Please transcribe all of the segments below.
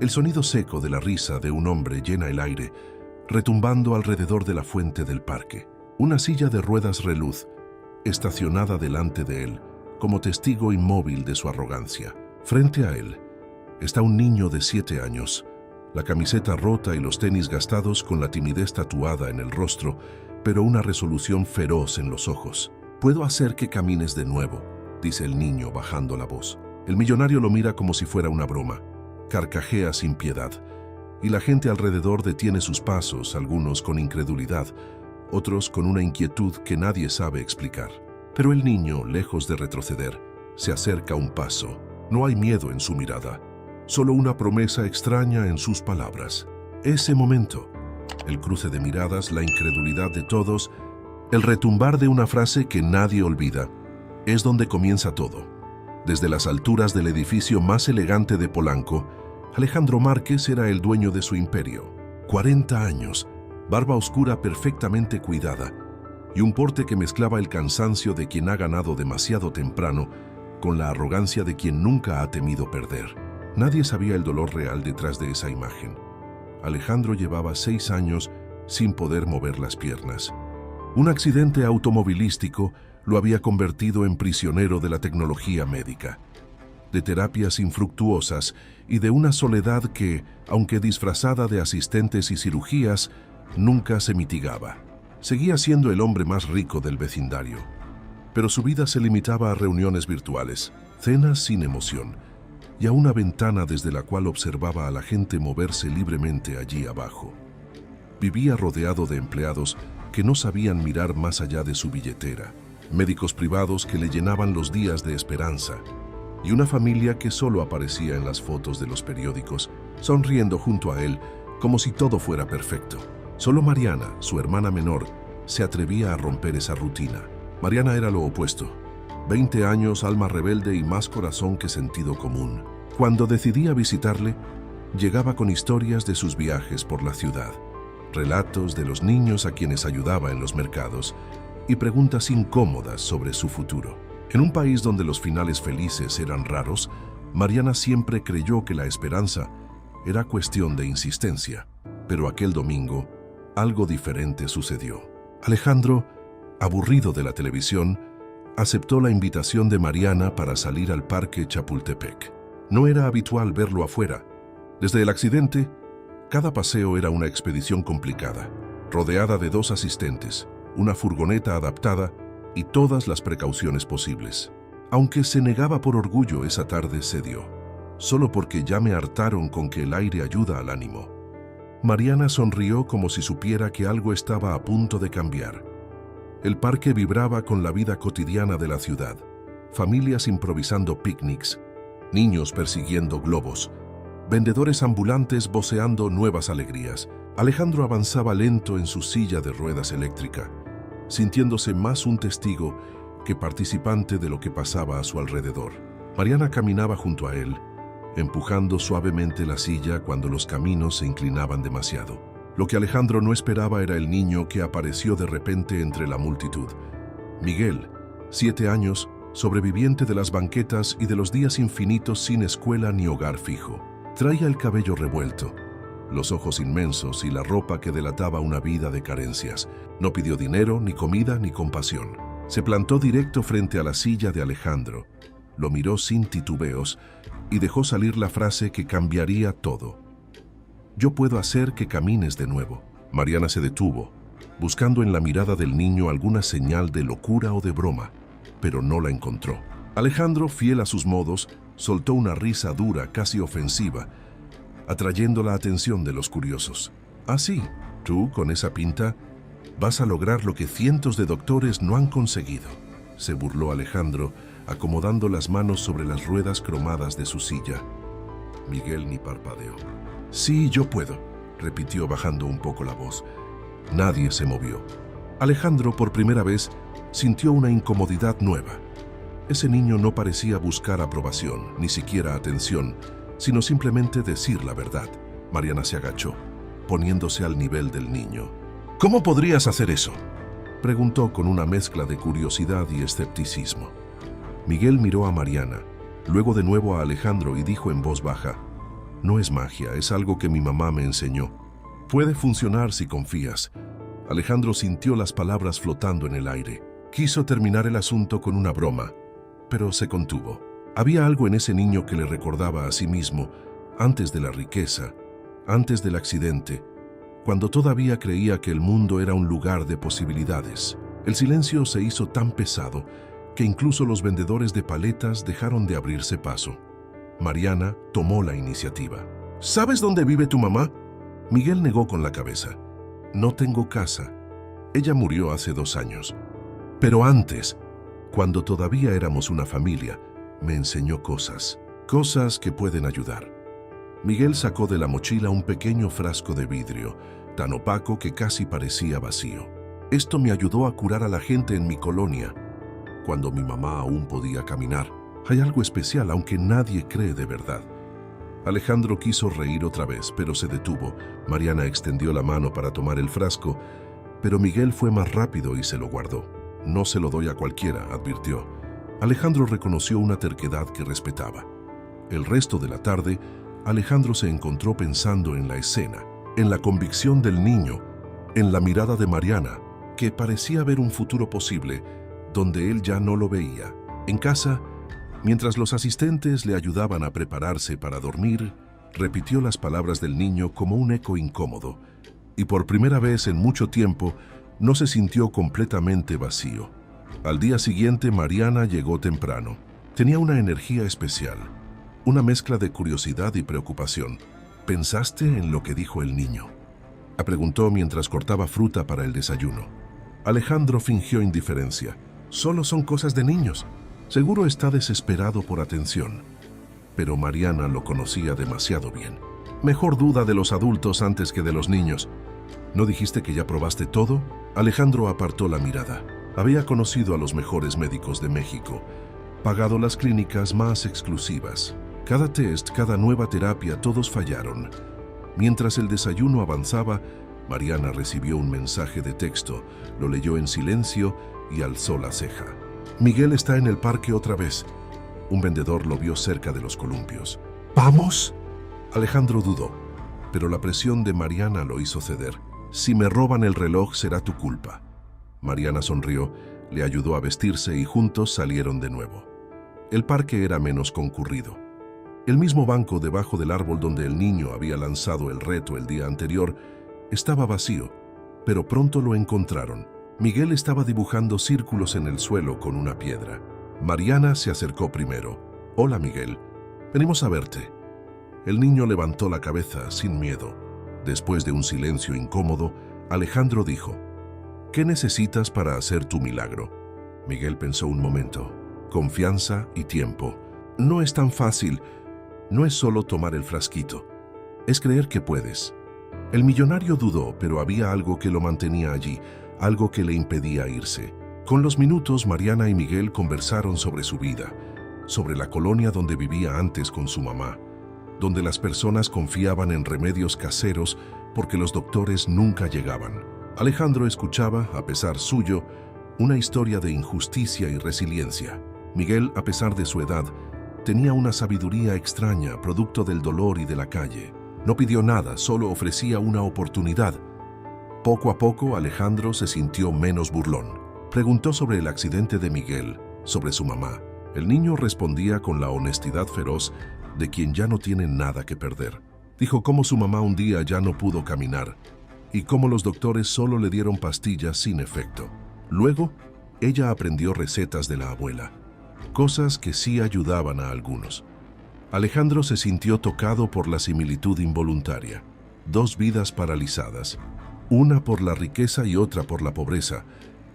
El sonido seco de la risa de un hombre llena el aire, retumbando alrededor de la fuente del parque. Una silla de ruedas reluz, estacionada delante de él, como testigo inmóvil de su arrogancia. Frente a él está un niño de 7 años, la camiseta rota y los tenis gastados con la timidez tatuada en el rostro, pero una resolución feroz en los ojos. «Puedo hacer que camines de nuevo», dice el niño bajando la voz. El millonario lo mira como si fuera una broma. Carcajea sin piedad, y la gente alrededor detiene sus pasos, algunos con incredulidad, otros con una inquietud que nadie sabe explicar. Pero el niño, lejos de retroceder, se acerca un paso. No hay miedo en su mirada, solo una promesa extraña en sus palabras. Ese momento, el cruce de miradas, la incredulidad de todos, el retumbar de una frase que nadie olvida, es donde comienza todo. Desde las alturas del edificio más elegante de Polanco, Alejandro Márquez era el dueño de su imperio. 40 años, barba oscura perfectamente cuidada y un porte que mezclaba el cansancio de quien ha ganado demasiado temprano con la arrogancia de quien nunca ha temido perder. Nadie sabía el dolor real detrás de esa imagen. Alejandro llevaba 6 años sin poder mover las piernas. Un accidente automovilístico lo había convertido en prisionero de la tecnología médica, de terapias infructuosas y de una soledad que, aunque disfrazada de asistentes y cirugías, nunca se mitigaba. Seguía siendo el hombre más rico del vecindario, pero su vida se limitaba a reuniones virtuales, cenas sin emoción y a una ventana desde la cual observaba a la gente moverse libremente allí abajo. Vivía rodeado de empleados que no sabían mirar más allá de su billetera, médicos privados que le llenaban los días de esperanza, y una familia que solo aparecía en las fotos de los periódicos, sonriendo junto a él como si todo fuera perfecto. Solo Mariana, su hermana menor, se atrevía a romper esa rutina. Mariana era lo opuesto. 20 años, alma rebelde y más corazón que sentido común. Cuando decidía visitarle, llegaba con historias de sus viajes por la ciudad, relatos de los niños a quienes ayudaba en los mercados y preguntas incómodas sobre su futuro. En un país donde los finales felices eran raros, Mariana siempre creyó que la esperanza era cuestión de insistencia. Pero aquel domingo, algo diferente sucedió. Alejandro, aburrido de la televisión, aceptó la invitación de Mariana para salir al Parque Chapultepec. No era habitual verlo afuera. Desde el accidente, cada paseo era una expedición complicada, rodeada de 2 asistentes, una furgoneta adaptada y todas las precauciones posibles. Aunque se negaba por orgullo, esa tarde cedió, solo porque ya me hartaron con que el aire ayuda al ánimo. Mariana sonrió como si supiera que algo estaba a punto de cambiar. El parque vibraba con la vida cotidiana de la ciudad, familias improvisando picnics, niños persiguiendo globos, vendedores ambulantes voceando nuevas alegrías. Alejandro avanzaba lento en su silla de ruedas eléctrica, sintiéndose más un testigo que participante de lo que pasaba a su alrededor. Mariana caminaba junto a él, empujando suavemente la silla cuando los caminos se inclinaban demasiado. Lo que Alejandro no esperaba era el niño que apareció de repente entre la multitud. Miguel, 7 años, sobreviviente de las banquetas y de los días infinitos sin escuela ni hogar fijo. Traía el cabello revuelto, los ojos inmensos y la ropa que delataba una vida de carencias. No pidió dinero, ni comida, ni compasión. Se plantó directo frente a la silla de Alejandro, lo miró sin titubeos y dejó salir la frase que cambiaría todo. «Yo puedo hacer que camines de nuevo». Mariana se detuvo, buscando en la mirada del niño alguna señal de locura o de broma, pero no la encontró. Alejandro, fiel a sus modos, soltó una risa dura, casi ofensiva, atrayendo la atención de los curiosos. «Ah, sí, tú, con esa pinta, vas a lograr lo que cientos de doctores no han conseguido», se burló Alejandro, acomodando las manos sobre las ruedas cromadas de su silla. Miguel ni parpadeó. «Sí, yo puedo», repitió bajando un poco la voz. Nadie se movió. Alejandro, por primera vez, sintió una incomodidad nueva. Ese niño no parecía buscar aprobación, ni siquiera atención, sino simplemente decir la verdad. Mariana se agachó, poniéndose al nivel del niño. «¿Cómo podrías hacer eso?», preguntó con una mezcla de curiosidad y escepticismo. Miguel miró a Mariana, luego de nuevo a Alejandro y dijo en voz baja: No es magia, es algo que mi mamá me enseñó. Puede funcionar si confías. Alejandro sintió las palabras flotando en el aire. Quiso terminar el asunto con una broma, pero se contuvo. Había algo en ese niño que le recordaba a sí mismo, antes de la riqueza, antes del accidente, cuando todavía creía que el mundo era un lugar de posibilidades. El silencio se hizo tan pesado que incluso los vendedores de paletas dejaron de abrirse paso. Mariana tomó la iniciativa. ¿Sabes dónde vive tu mamá? Miguel negó con la cabeza. No tengo casa. Ella murió hace 2 años. Pero antes, cuando todavía éramos una familia, me enseñó cosas que pueden ayudar. Miguel sacó de la mochila un pequeño frasco de vidrio, tan opaco que casi parecía vacío. Esto me ayudó a curar a la gente en mi colonia, cuando mi mamá aún podía caminar. Hay algo especial, aunque nadie cree de verdad. Alejandro quiso reír otra vez, pero se detuvo. Mariana extendió la mano para tomar el frasco, pero Miguel fue más rápido y se lo guardó. No se lo doy a cualquiera, advirtió. Alejandro reconoció una terquedad que respetaba. El resto de la tarde, Alejandro se encontró pensando en la escena, en la convicción del niño, en la mirada de Mariana, que parecía ver un futuro posible, donde él ya no lo veía. En casa, mientras los asistentes le ayudaban a prepararse para dormir, repitió las palabras del niño como un eco incómodo, y por primera vez en mucho tiempo no se sintió completamente vacío. Al día siguiente, Mariana llegó temprano. Tenía una energía especial, una mezcla de curiosidad y preocupación. ¿Pensaste en lo que dijo el niño?, preguntó mientras cortaba fruta para el desayuno. Alejandro fingió indiferencia. Solo son cosas de niños. Seguro está desesperado por atención. Pero Mariana lo conocía demasiado bien. Mejor duda de los adultos antes que de los niños. ¿No dijiste que ya probaste todo? Alejandro apartó la mirada. Había conocido a los mejores médicos de México, pagado las clínicas más exclusivas. Cada test, cada nueva terapia, todos fallaron. Mientras el desayuno avanzaba, Mariana recibió un mensaje de texto, lo leyó en silencio y alzó la ceja. Miguel está en el parque otra vez. Un vendedor lo vio cerca de los columpios. ¿Vamos? Alejandro dudó, pero la presión de Mariana lo hizo ceder. Si me roban el reloj, será tu culpa. Mariana sonrió, le ayudó a vestirse y juntos salieron de nuevo. El parque era menos concurrido. El mismo banco debajo del árbol donde el niño había lanzado el reto el día anterior estaba vacío, pero pronto lo encontraron. Miguel estaba dibujando círculos en el suelo con una piedra. Mariana se acercó primero. «Hola, Miguel. Venimos a verte». El niño levantó la cabeza sin miedo. Después de un silencio incómodo, Alejandro dijo: «¿Qué necesitas para hacer tu milagro?». Miguel pensó un momento. «Confianza y tiempo. No es tan fácil. No es solo tomar el frasquito. Es creer que puedes». El millonario dudó, pero había algo que lo mantenía allí, algo que le impedía irse. Con los minutos, Mariana y Miguel conversaron sobre su vida, sobre la colonia donde vivía antes con su mamá, donde las personas confiaban en remedios caseros porque los doctores nunca llegaban. Alejandro escuchaba, a pesar suyo, una historia de injusticia y resiliencia. Miguel, a pesar de su edad, tenía una sabiduría extraña, producto del dolor y de la calle. No pidió nada, solo ofrecía una oportunidad. Poco a poco, Alejandro se sintió menos burlón. Preguntó sobre el accidente de Miguel, sobre su mamá. El niño respondía con la honestidad feroz de quien ya no tiene nada que perder. Dijo cómo su mamá un día ya no pudo caminar y cómo los doctores solo le dieron pastillas sin efecto. Luego, ella aprendió recetas de la abuela, cosas que sí ayudaban a algunos. Alejandro se sintió tocado por la similitud involuntaria. 2 vidas paralizadas, una por la riqueza y otra por la pobreza,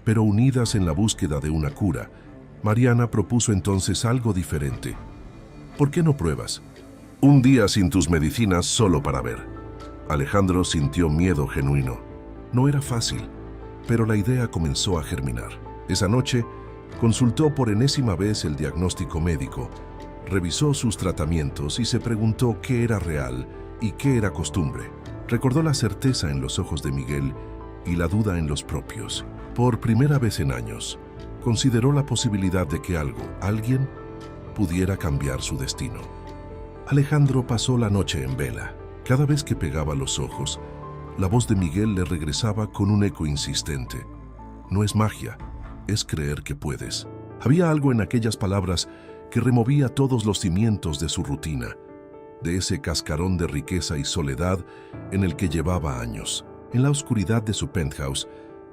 pero unidas en la búsqueda de una cura. Mariana propuso entonces algo diferente. ¿Por qué no pruebas? Un día sin tus medicinas solo para ver. Alejandro sintió miedo genuino. No era fácil, pero la idea comenzó a germinar. Esa noche, consultó por enésima vez el diagnóstico médico, revisó sus tratamientos y se preguntó qué era real y qué era costumbre. Recordó la certeza en los ojos de Miguel y la duda en los propios. Por primera vez en años, consideró la posibilidad de que alguien, pudiera cambiar su destino. Alejandro pasó la noche en vela. Cada vez que pegaba los ojos, la voz de Miguel le regresaba con un eco insistente. No es magia, es creer que puedes. Había algo en aquellas palabras que removía todos los cimientos de su rutina, de ese cascarón de riqueza y soledad en el que llevaba años. En la oscuridad de su penthouse,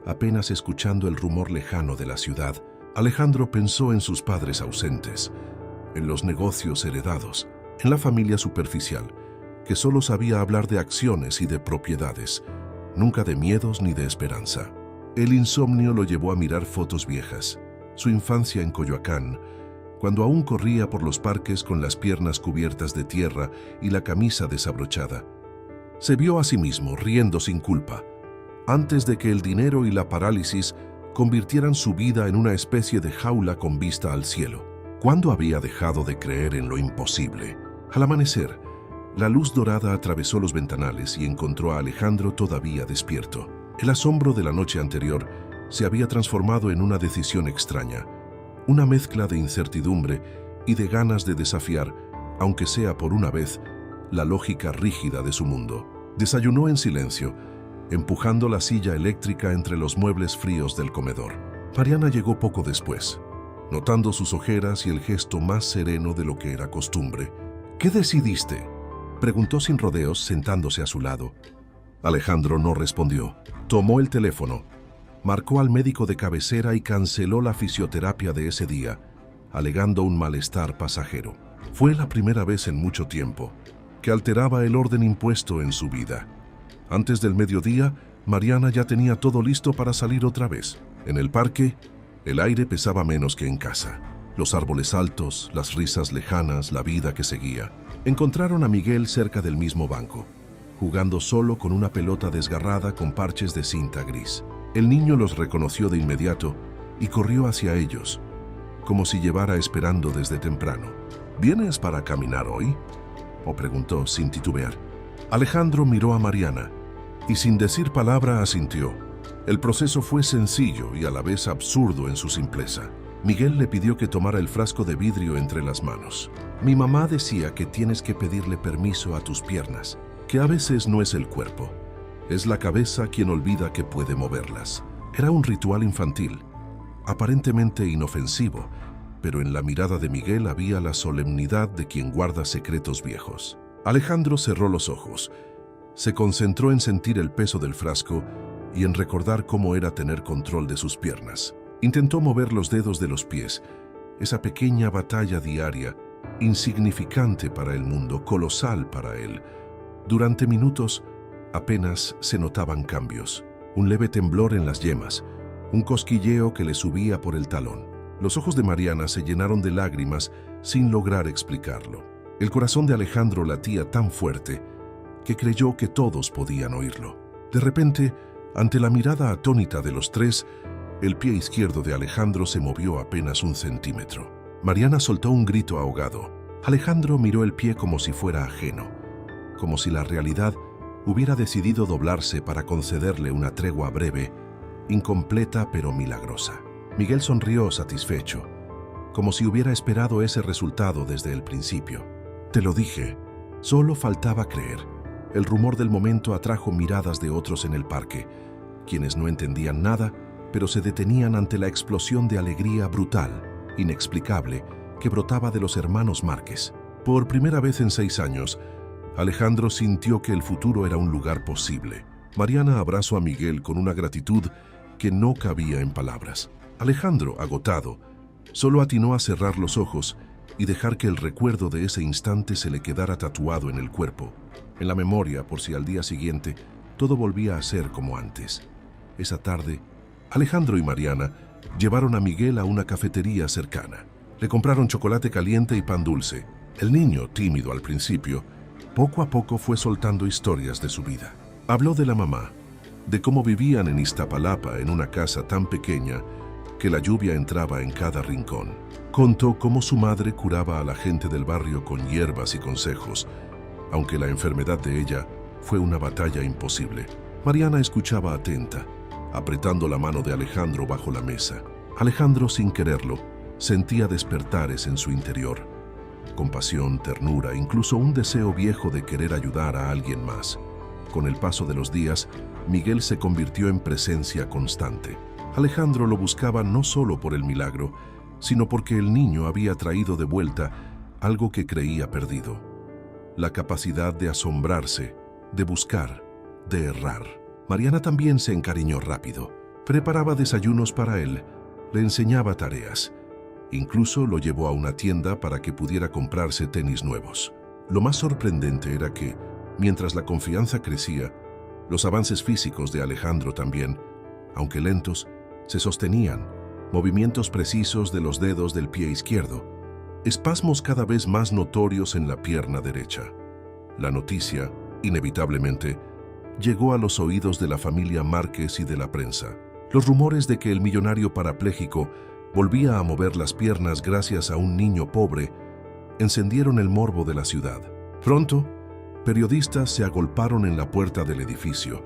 apenas escuchando el rumor lejano de la ciudad, Alejandro pensó en sus padres ausentes, en los negocios heredados, en la familia superficial, que solo sabía hablar de acciones y de propiedades, nunca de miedos ni de esperanza. El insomnio lo llevó a mirar fotos viejas, su infancia en Coyoacán, cuando aún corría por los parques con las piernas cubiertas de tierra y la camisa desabrochada. Se vio a sí mismo riendo sin culpa, antes de que el dinero y la parálisis convirtieran su vida en una especie de jaula con vista al cielo. ¿Cuándo había dejado de creer en lo imposible? Al amanecer, la luz dorada atravesó los ventanales y encontró a Alejandro todavía despierto. El asombro de la noche anterior se había transformado en una decisión extraña, una mezcla de incertidumbre y de ganas de desafiar, aunque sea por una vez, la lógica rígida de su mundo. Desayunó en silencio, empujando la silla eléctrica entre los muebles fríos del comedor. Mariana llegó poco después, notando sus ojeras y el gesto más sereno de lo que era costumbre. ¿Qué decidiste?, preguntó sin rodeos, sentándose a su lado. Alejandro no respondió. Tomó el teléfono, marcó al médico de cabecera y canceló la fisioterapia de ese día, alegando un malestar pasajero. Fue la primera vez en mucho tiempo que alteraba el orden impuesto en su vida. Antes del mediodía, Mariana ya tenía todo listo para salir otra vez. En el parque, el aire pesaba menos que en casa. Los árboles altos, las risas lejanas, la vida que seguía. Encontraron a Miguel cerca del mismo banco, jugando solo con una pelota desgarrada con parches de cinta gris. El niño los reconoció de inmediato y corrió hacia ellos, como si llevara esperando desde temprano. ¿Vienes para caminar hoy?, o preguntó sin titubear. Alejandro miró a Mariana y sin decir palabra asintió. El proceso fue sencillo y a la vez absurdo en su simpleza. Miguel le pidió que tomara el frasco de vidrio entre las manos. Mi mamá decía que tienes que pedirle permiso a tus piernas, que a veces no es el cuerpo, es la cabeza quien olvida que puede moverlas. Era un ritual infantil, aparentemente inofensivo, pero en la mirada de Miguel había la solemnidad de quien guarda secretos viejos. Alejandro cerró los ojos, se concentró en sentir el peso del frasco y en recordar cómo era tener control de sus piernas. Intentó mover los dedos de los pies, esa pequeña batalla diaria, insignificante para el mundo, colosal para él. Durante minutos apenas se notaban cambios, un leve temblor en las yemas, un cosquilleo que le subía por el talón. Los ojos de Mariana se llenaron de lágrimas sin lograr explicarlo. El corazón de Alejandro latía tan fuerte que creyó que todos podían oírlo. De repente, ante la mirada atónita de los tres, el pie izquierdo de Alejandro se movió apenas un centímetro. Mariana soltó un grito ahogado. Alejandro miró el pie como si fuera ajeno, como si la realidad hubiera decidido doblarse para concederle una tregua breve, incompleta pero milagrosa. Miguel sonrió satisfecho, como si hubiera esperado ese resultado desde el principio. Te lo dije, solo faltaba creer. El rumor del momento atrajo miradas de otros en el parque, quienes no entendían nada, pero se detenían ante la explosión de alegría brutal, inexplicable, que brotaba de los hermanos Márquez. Por primera vez en 6 años, Alejandro sintió que el futuro era un lugar posible. Mariana abrazó a Miguel con una gratitud que no cabía en palabras. Alejandro, agotado, solo atinó a cerrar los ojos y dejar que el recuerdo de ese instante se le quedara tatuado en el cuerpo, en la memoria, por si al día siguiente todo volvía a ser como antes. Esa tarde, Alejandro y Mariana llevaron a Miguel a una cafetería cercana. Le compraron chocolate caliente y pan dulce. El niño, tímido al principio, poco a poco fue soltando historias de su vida. Habló de la mamá, de cómo vivían en Iztapalapa en una casa tan pequeña que la lluvia entraba en cada rincón. Contó cómo su madre curaba a la gente del barrio con hierbas y consejos, aunque la enfermedad de ella fue una batalla imposible. Mariana escuchaba atenta, apretando la mano de Alejandro bajo la mesa. Alejandro, sin quererlo, sentía despertares en su interior, compasión, ternura, incluso un deseo viejo de querer ayudar a alguien más. Con el paso de los días, Miguel se convirtió en presencia constante. Alejandro lo buscaba no solo por el milagro, sino porque el niño había traído de vuelta algo que creía perdido: la capacidad de asombrarse, de buscar, de errar. Mariana también se encariñó rápido. Preparaba desayunos para él, le enseñaba tareas. Incluso lo llevó a una tienda para que pudiera comprarse tenis nuevos. Lo más sorprendente era que, mientras la confianza crecía, los avances físicos de Alejandro también, aunque lentos, se sostenían. Movimientos precisos de los dedos del pie izquierdo, espasmos cada vez más notorios en la pierna derecha. La noticia, inevitablemente, llegó a los oídos de la familia Márquez y de la prensa. Los rumores de que el millonario parapléjico volvía a mover las piernas gracias a un niño pobre encendieron el morbo de la ciudad. Pronto, periodistas se agolparon en la puerta del edificio,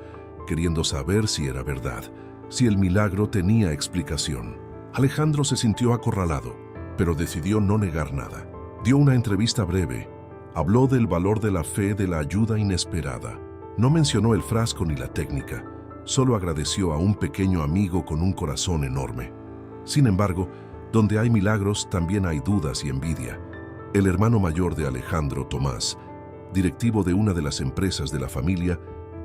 queriendo saber si era verdad, si el milagro tenía explicación. Alejandro se sintió acorralado, pero decidió no negar nada. Dio una entrevista breve, habló del valor de la fe, de la ayuda inesperada. No mencionó el frasco ni la técnica, solo agradeció a un pequeño amigo con un corazón enorme. Sin embargo, donde hay milagros también hay dudas y envidia. El hermano mayor de Alejandro, Tomás, directivo de una de las empresas de la familia,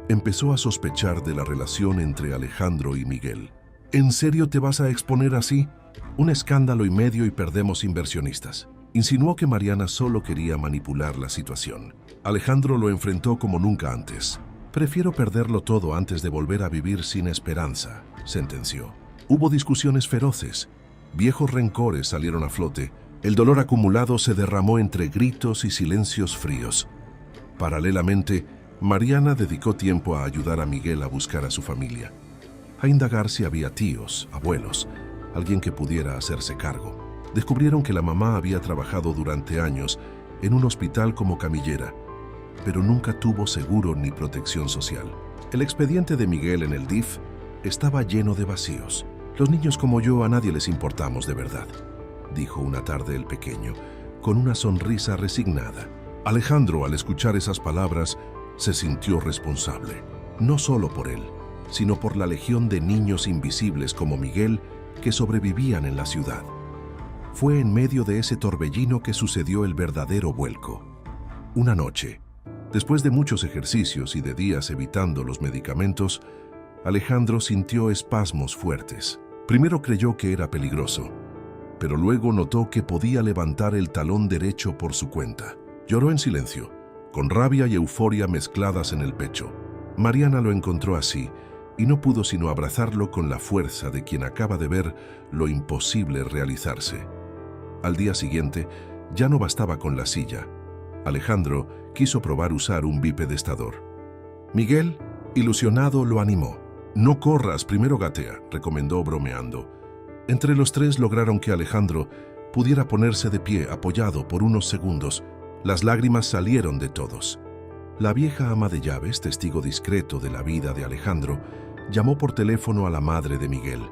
empezó a sospechar de la relación entre Alejandro y Miguel. ¿En serio te vas a exponer así? Un escándalo y medio y perdemos inversionistas. Insinuó que Mariana solo quería manipular la situación. Alejandro lo enfrentó como nunca antes. Prefiero perderlo todo antes de volver a vivir sin esperanza, sentenció. Hubo discusiones feroces. Viejos rencores salieron a flote. El dolor acumulado se derramó entre gritos y silencios fríos. Paralelamente, Mariana dedicó tiempo a ayudar a Miguel a buscar a su familia, a indagar si había tíos, abuelos, alguien que pudiera hacerse cargo. Descubrieron que la mamá había trabajado durante años en un hospital como camillera, pero nunca tuvo seguro ni protección social. El expediente de Miguel en el DIF estaba lleno de vacíos. Los niños como yo a nadie les importamos de verdad, dijo una tarde el pequeño, con una sonrisa resignada. Alejandro, al escuchar esas palabras, se sintió responsable, no solo por él, sino por la legión de niños invisibles como Miguel que sobrevivían en la ciudad. Fue en medio de ese torbellino que sucedió el verdadero vuelco. Una noche, después de muchos ejercicios y de días evitando los medicamentos, Alejandro sintió espasmos fuertes. Primero creyó que era peligroso, pero luego notó que podía levantar el talón derecho por su cuenta. Lloró en silencio, con rabia y euforia mezcladas en el pecho. Mariana lo encontró así y no pudo sino abrazarlo con la fuerza de quien acaba de ver lo imposible realizarse. Al día siguiente, ya no bastaba con la silla. Alejandro quiso probar usar un bipedestador. Miguel, ilusionado, lo animó. «No corras, primero gatea», recomendó bromeando. Entre los tres lograron que Alejandro pudiera ponerse de pie apoyado por unos segundos. Las lágrimas salieron de todos. La vieja ama de llaves, testigo discreto de la vida de Alejandro, llamó por teléfono a la madre de Miguel.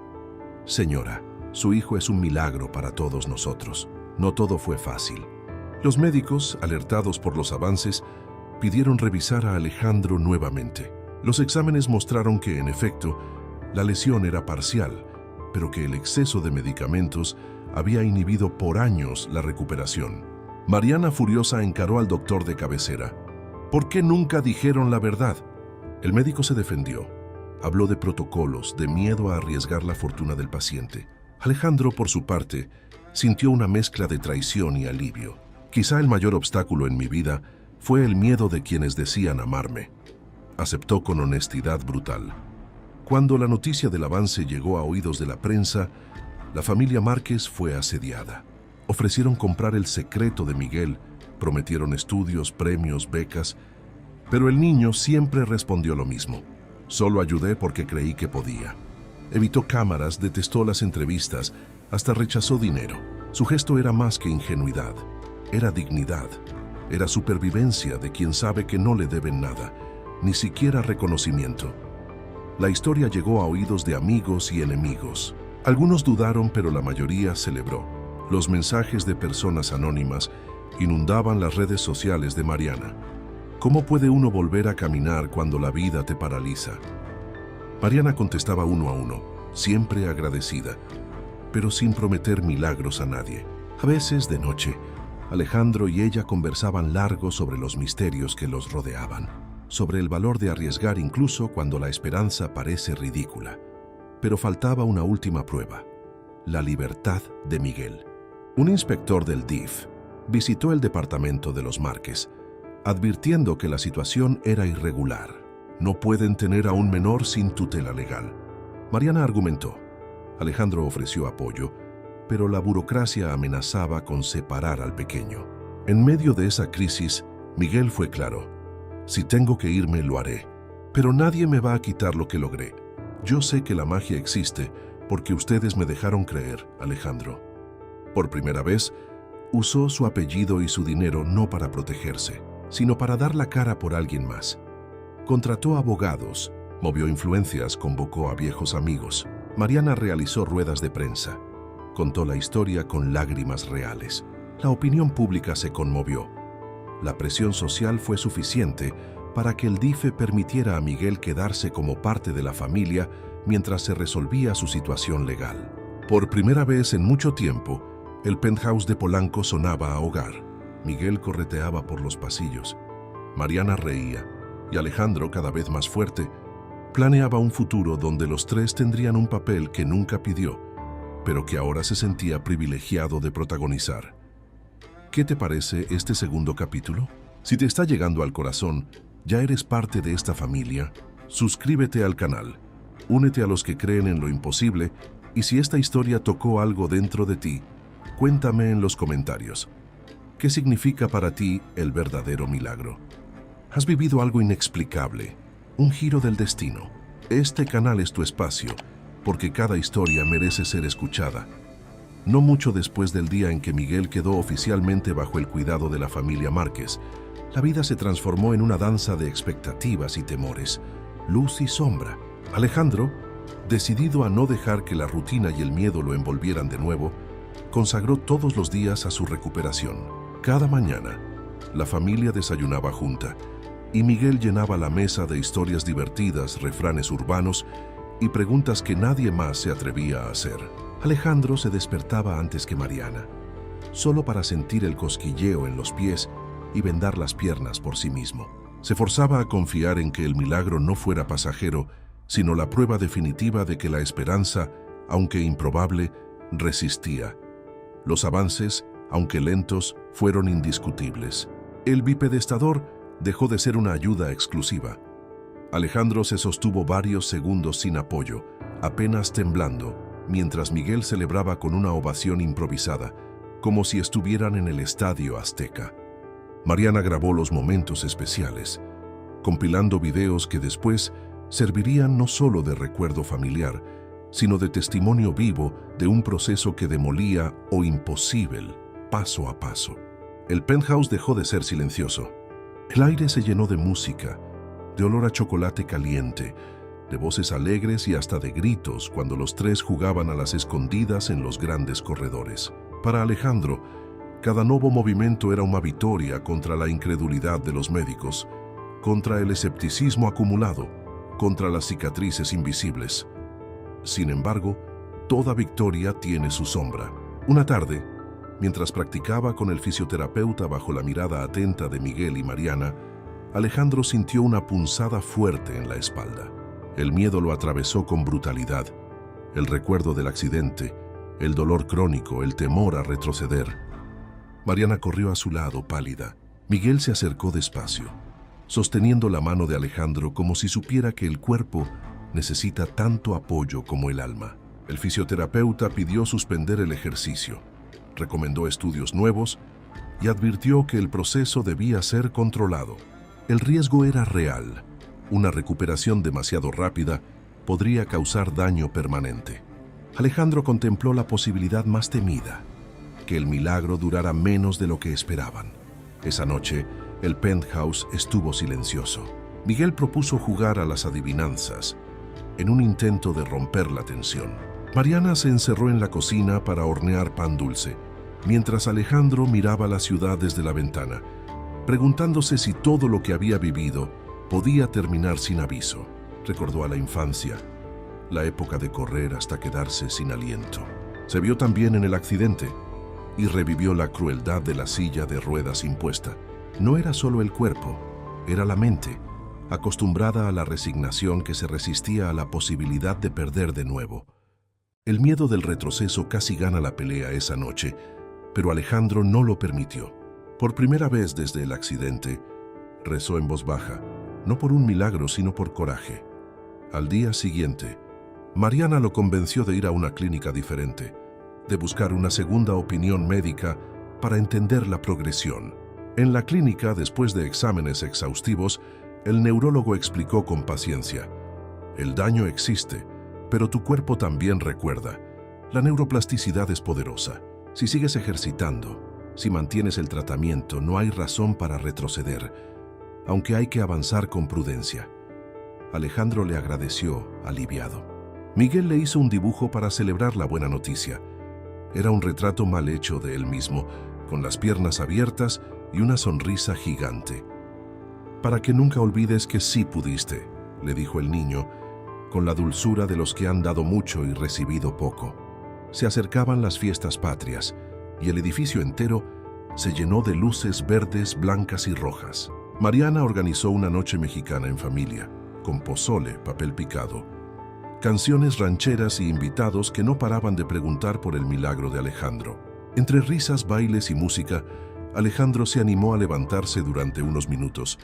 «Señora, su hijo es un milagro para todos nosotros. No todo fue fácil». Los médicos, alertados por los avances, pidieron revisar a Alejandro nuevamente. Los exámenes mostraron que, en efecto, la lesión era parcial, pero que el exceso de medicamentos había inhibido por años la recuperación. Mariana, furiosa, encaró al doctor de cabecera. «¿Por qué nunca dijeron la verdad?». El médico se defendió. Habló de protocolos, de miedo a arriesgar la fortuna del paciente. Alejandro, por su parte, sintió una mezcla de traición y alivio. «Quizá el mayor obstáculo en mi vida fue el miedo de quienes decían amarme», aceptó con honestidad brutal. Cuando la noticia del avance llegó a oídos de la prensa, la familia Márquez fue asediada. Ofrecieron comprar el secreto de Miguel, prometieron estudios, premios, becas, pero el niño siempre respondió lo mismo. «Solo ayudé porque creí que podía». Evitó cámaras, detestó las entrevistas, hasta rechazó dinero. Su gesto era más que ingenuidad, era dignidad, era supervivencia de quien sabe que no le deben nada, ni siquiera reconocimiento. La historia llegó a oídos de amigos y enemigos. Algunos dudaron, pero la mayoría celebró. Los mensajes de personas anónimas inundaban las redes sociales de Mariana. ¿Cómo puede uno volver a caminar cuando la vida te paraliza? Mariana contestaba uno a uno, siempre agradecida, pero sin prometer milagros a nadie. A veces, de noche, Alejandro y ella conversaban largo sobre los misterios que los rodeaban, sobre el valor de arriesgar incluso cuando la esperanza parece ridícula. Pero faltaba una última prueba: la libertad de Miguel. Un inspector del DIF visitó el departamento de los Márquez, advirtiendo que la situación era irregular. No pueden tener a un menor sin tutela legal. Mariana argumentó. Alejandro ofreció apoyo, pero la burocracia amenazaba con separar al pequeño. En medio de esa crisis, Miguel fue claro: si tengo que irme, lo haré, pero nadie me va a quitar lo que logré. Yo sé que la magia existe porque ustedes me dejaron creer, Alejandro. Por primera vez, usó su apellido y su dinero no para protegerse, sino para dar la cara por alguien más. Contrató abogados, movió influencias, convocó a viejos amigos. Mariana realizó ruedas de prensa. Contó la historia con lágrimas reales. La opinión pública se conmovió. La presión social fue suficiente para que el DIF permitiera a Miguel quedarse como parte de la familia mientras se resolvía su situación legal. Por primera vez en mucho tiempo, el penthouse de Polanco sonaba a hogar. Miguel correteaba por los pasillos. Mariana reía, y Alejandro, cada vez más fuerte, planeaba un futuro donde los tres tendrían un papel que nunca pidió, pero que ahora se sentía privilegiado de protagonizar. ¿Qué te parece este segundo capítulo? Si te está llegando al corazón, ya eres parte de esta familia, suscríbete al canal, únete a los que creen en lo imposible, y si esta historia tocó algo dentro de ti, cuéntame en los comentarios. ¿Qué significa para ti el verdadero milagro? ¿Has vivido algo inexplicable? Un giro del destino. Este canal es tu espacio, porque cada historia merece ser escuchada. No mucho después del día en que Miguel quedó oficialmente bajo el cuidado de la familia Márquez, la vida se transformó en una danza de expectativas y temores, luz y sombra. Alejandro, decidido a no dejar que la rutina y el miedo lo envolvieran de nuevo, consagró todos los días a su recuperación. Cada mañana, la familia desayunaba junta, y Miguel llenaba la mesa de historias divertidas, refranes urbanos y preguntas que nadie más se atrevía a hacer. Alejandro se despertaba antes que Mariana, solo para sentir el cosquilleo en los pies y vendar las piernas por sí mismo. Se forzaba a confiar en que el milagro no fuera pasajero, sino la prueba definitiva de que la esperanza, aunque improbable, resistía. Los avances, aunque lentos, fueron indiscutibles. El bipedestador dejó de ser una ayuda exclusiva. Alejandro se sostuvo varios segundos sin apoyo, apenas temblando, mientras Miguel celebraba con una ovación improvisada, como si estuvieran en el Estadio Azteca. Mariana grabó los momentos especiales, compilando videos que después servirían no solo de recuerdo familiar, sino de testimonio vivo de un proceso que demolía o imposible, paso a paso. El penthouse dejó de ser silencioso. El aire se llenó de música, de olor a chocolate caliente, de voces alegres y hasta de gritos cuando los tres jugaban a las escondidas en los grandes corredores. Para Alejandro, cada nuevo movimiento era una victoria contra la incredulidad de los médicos, contra el escepticismo acumulado, contra las cicatrices invisibles. Sin embargo, toda victoria tiene su sombra. Una tarde, mientras practicaba con el fisioterapeuta bajo la mirada atenta de Miguel y Mariana, Alejandro sintió una punzada fuerte en la espalda. El miedo lo atravesó con brutalidad. El recuerdo del accidente, el dolor crónico, el temor a retroceder. Mariana corrió a su lado, pálida. Miguel se acercó despacio, sosteniendo la mano de Alejandro como si supiera que el cuerpo necesita tanto apoyo como el alma. El fisioterapeuta pidió suspender el ejercicio, recomendó estudios nuevos y advirtió que el proceso debía ser controlado. El riesgo era real. Una recuperación demasiado rápida podría causar daño permanente. Alejandro contempló la posibilidad más temida, que el milagro durara menos de lo que esperaban. Esa noche, el penthouse estuvo silencioso. Miguel propuso jugar a las adivinanzas, en un intento de romper la tensión. Mariana se encerró en la cocina para hornear pan dulce, mientras Alejandro miraba la ciudad desde la ventana, preguntándose si todo lo que había vivido podía terminar sin aviso. Recordó a la infancia, la época de correr hasta quedarse sin aliento. Se vio también en el accidente y revivió la crueldad de la silla de ruedas impuesta. No era solo el cuerpo, era la mente, acostumbrada a la resignación que se resistía a la posibilidad de perder de nuevo. El miedo del retroceso casi gana la pelea esa noche, pero Alejandro no lo permitió. Por primera vez desde el accidente, rezó en voz baja, no por un milagro, sino por coraje. Al día siguiente, Mariana lo convenció de ir a una clínica diferente, de buscar una segunda opinión médica para entender la progresión. En la clínica, después de exámenes exhaustivos, el neurólogo explicó con paciencia: el daño existe, pero tu cuerpo también recuerda. La neuroplasticidad es poderosa. Si sigues ejercitando, si mantienes el tratamiento, no hay razón para retroceder, aunque hay que avanzar con prudencia. Alejandro le agradeció, aliviado. Miguel le hizo un dibujo para celebrar la buena noticia. Era un retrato mal hecho de él mismo, con las piernas abiertas y una sonrisa gigante. «Para que nunca olvides que sí pudiste», le dijo el niño, con la dulzura de los que han dado mucho y recibido poco. Se acercaban las fiestas patrias, y el edificio entero se llenó de luces verdes, blancas y rojas. Mariana organizó una noche mexicana en familia, con pozole, papel picado, canciones rancheras y invitados que no paraban de preguntar por el milagro de Alejandro. Entre risas, bailes y música, Alejandro se animó a levantarse durante unos minutos,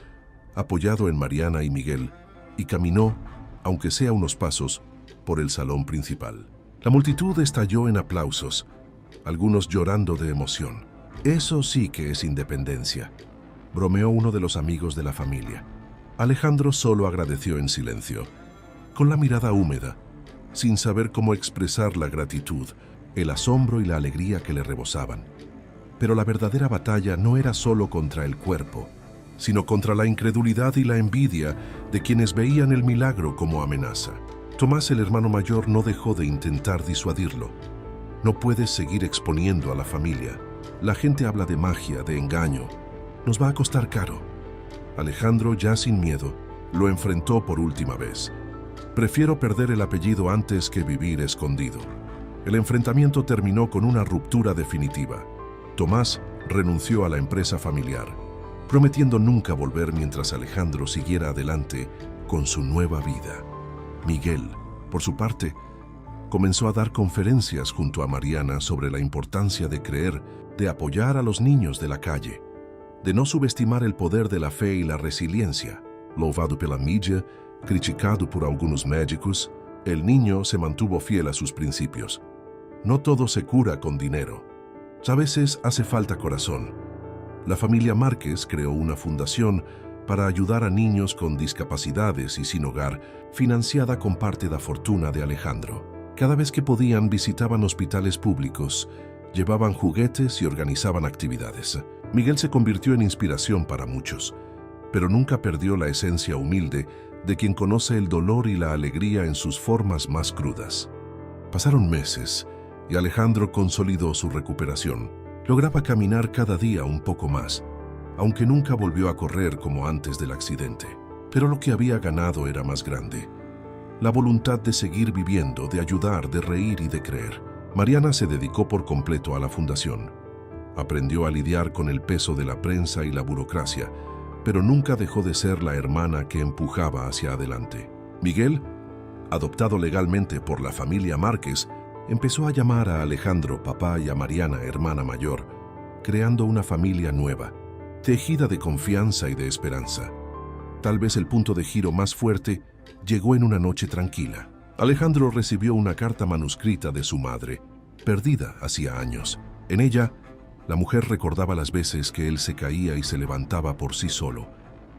apoyado en Mariana y Miguel, y caminó, aunque sea unos pasos, por el salón principal. La multitud estalló en aplausos, algunos llorando de emoción. «Eso sí que es independencia», bromeó uno de los amigos de la familia. Alejandro solo agradeció en silencio, con la mirada húmeda, sin saber cómo expresar la gratitud, el asombro y la alegría que le rebosaban. Pero la verdadera batalla no era solo contra el cuerpo, sino contra la incredulidad y la envidia de quienes veían el milagro como amenaza. Tomás, el hermano mayor, no dejó de intentar disuadirlo. «No puedes seguir exponiendo a la familia. La gente habla de magia, de engaño. Nos va a costar caro». Alejandro, ya sin miedo, lo enfrentó por última vez. «Prefiero perder el apellido antes que vivir escondido». El enfrentamiento terminó con una ruptura definitiva. Tomás renunció a la empresa familiar, prometiendo nunca volver mientras Alejandro siguiera adelante con su nueva vida. Miguel, por su parte, comenzó a dar conferencias junto a Mariana sobre la importancia de creer, de apoyar a los niños de la calle, de no subestimar el poder de la fe y la resiliencia. Louvado pela mídia, criticado por algunos médicos, el niño se mantuvo fiel a sus principios. No todo se cura con dinero. A veces hace falta corazón. La familia Márquez creó una fundación para ayudar a niños con discapacidades y sin hogar, financiada con parte de la fortuna de Alejandro. Cada vez que podían, visitaban hospitales públicos, llevaban juguetes y organizaban actividades. Miguel se convirtió en inspiración para muchos, pero nunca perdió la esencia humilde de quien conoce el dolor y la alegría en sus formas más crudas. Pasaron meses y Alejandro consolidó su recuperación. Lograba caminar cada día un poco más, aunque nunca volvió a correr como antes del accidente. Pero lo que había ganado era más grande: la voluntad de seguir viviendo, de ayudar, de reír y de creer. Mariana se dedicó por completo a la fundación. Aprendió a lidiar con el peso de la prensa y la burocracia, pero nunca dejó de ser la hermana que empujaba hacia adelante. Miguel, adoptado legalmente por la familia Márquez, empezó a llamar a Alejandro papá y a Mariana hermana mayor, creando una familia nueva, tejida de confianza y de esperanza. Tal vez el punto de giro más fuerte llegó en una noche tranquila. Alejandro recibió una carta manuscrita de su madre, perdida hacía años. En ella, la mujer recordaba las veces que él se caía y se levantaba por sí solo,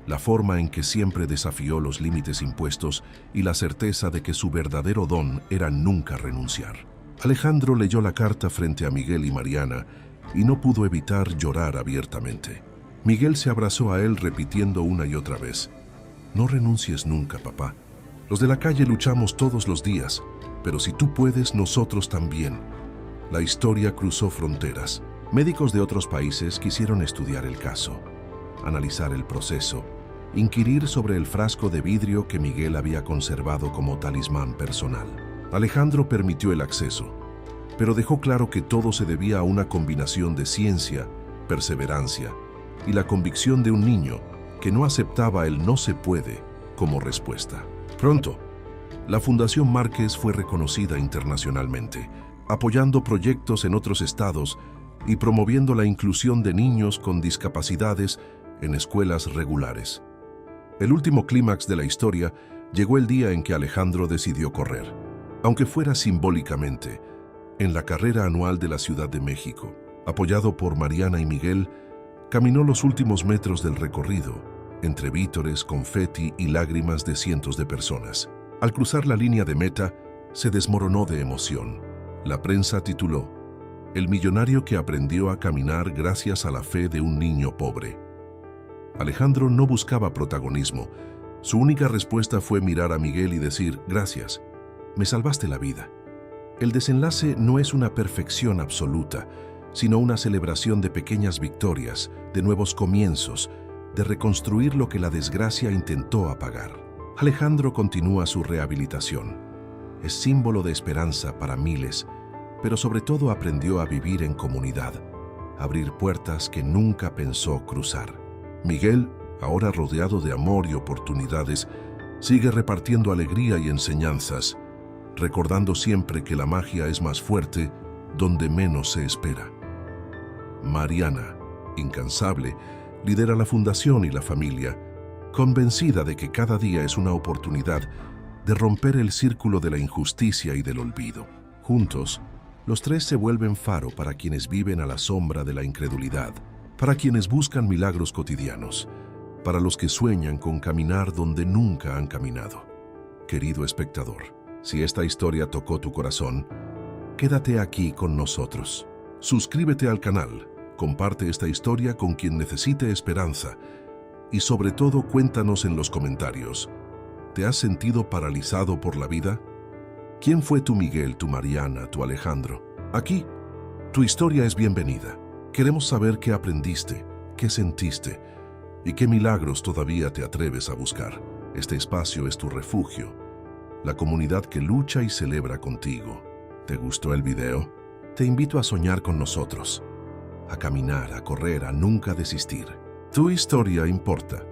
la forma en que siempre desafió los límites impuestos y la certeza de que su verdadero don era nunca renunciar. Alejandro leyó la carta frente a Miguel y Mariana y no pudo evitar llorar abiertamente. Miguel se abrazó a él repitiendo una y otra vez: «No renuncies nunca, papá. Los de la calle luchamos todos los días, pero si tú puedes, nosotros también». La historia cruzó fronteras. Médicos de otros países quisieron estudiar el caso, analizar el proceso, inquirir sobre el frasco de vidrio que Miguel había conservado como talismán personal. Alejandro permitió el acceso, pero dejó claro que todo se debía a una combinación de ciencia, perseverancia y la convicción de un niño que no aceptaba el no se puede como respuesta. Pronto, la Fundación Márquez fue reconocida internacionalmente, apoyando proyectos en otros estados y promoviendo la inclusión de niños con discapacidades en escuelas regulares. El último clímax de la historia llegó el día en que Alejandro decidió correr, aunque fuera simbólicamente, en la carrera anual de la Ciudad de México. Apoyado por Mariana y Miguel, caminó los últimos metros del recorrido, entre vítores, confeti y lágrimas de cientos de personas. Al cruzar la línea de meta, se desmoronó de emoción. La prensa tituló: "El millonario que aprendió a caminar gracias a la fe de un niño pobre". Alejandro no buscaba protagonismo. Su única respuesta fue mirar a Miguel y decir: "Gracias, me salvaste la vida". El desenlace no es una perfección absoluta, sino una celebración de pequeñas victorias, de nuevos comienzos, de reconstruir lo que la desgracia intentó apagar. Alejandro continúa su rehabilitación. Es símbolo de esperanza para miles, pero sobre todo aprendió a vivir en comunidad, abrir puertas que nunca pensó cruzar. Miguel, ahora rodeado de amor y oportunidades, sigue repartiendo alegría y enseñanzas, recordando siempre que la magia es más fuerte donde menos se espera. Mariana, incansable, lidera la fundación y la familia, convencida de que cada día es una oportunidad de romper el círculo de la injusticia y del olvido. Juntos, los tres se vuelven faro para quienes viven a la sombra de la incredulidad, para quienes buscan milagros cotidianos, para los que sueñan con caminar donde nunca han caminado. Querido espectador, si esta historia tocó tu corazón, quédate aquí con nosotros. Suscríbete al canal, comparte esta historia con quien necesite esperanza y sobre todo cuéntanos en los comentarios: ¿te has sentido paralizado por la vida? ¿Quién fue tu Miguel, tu Mariana, tu Alejandro? Aquí, tu historia es bienvenida. Queremos saber qué aprendiste, qué sentiste y qué milagros todavía te atreves a buscar. Este espacio es tu refugio, la comunidad que lucha y celebra contigo. ¿Te gustó el video? Te invito a soñar con nosotros, a caminar, a correr, a nunca desistir. Tu historia importa.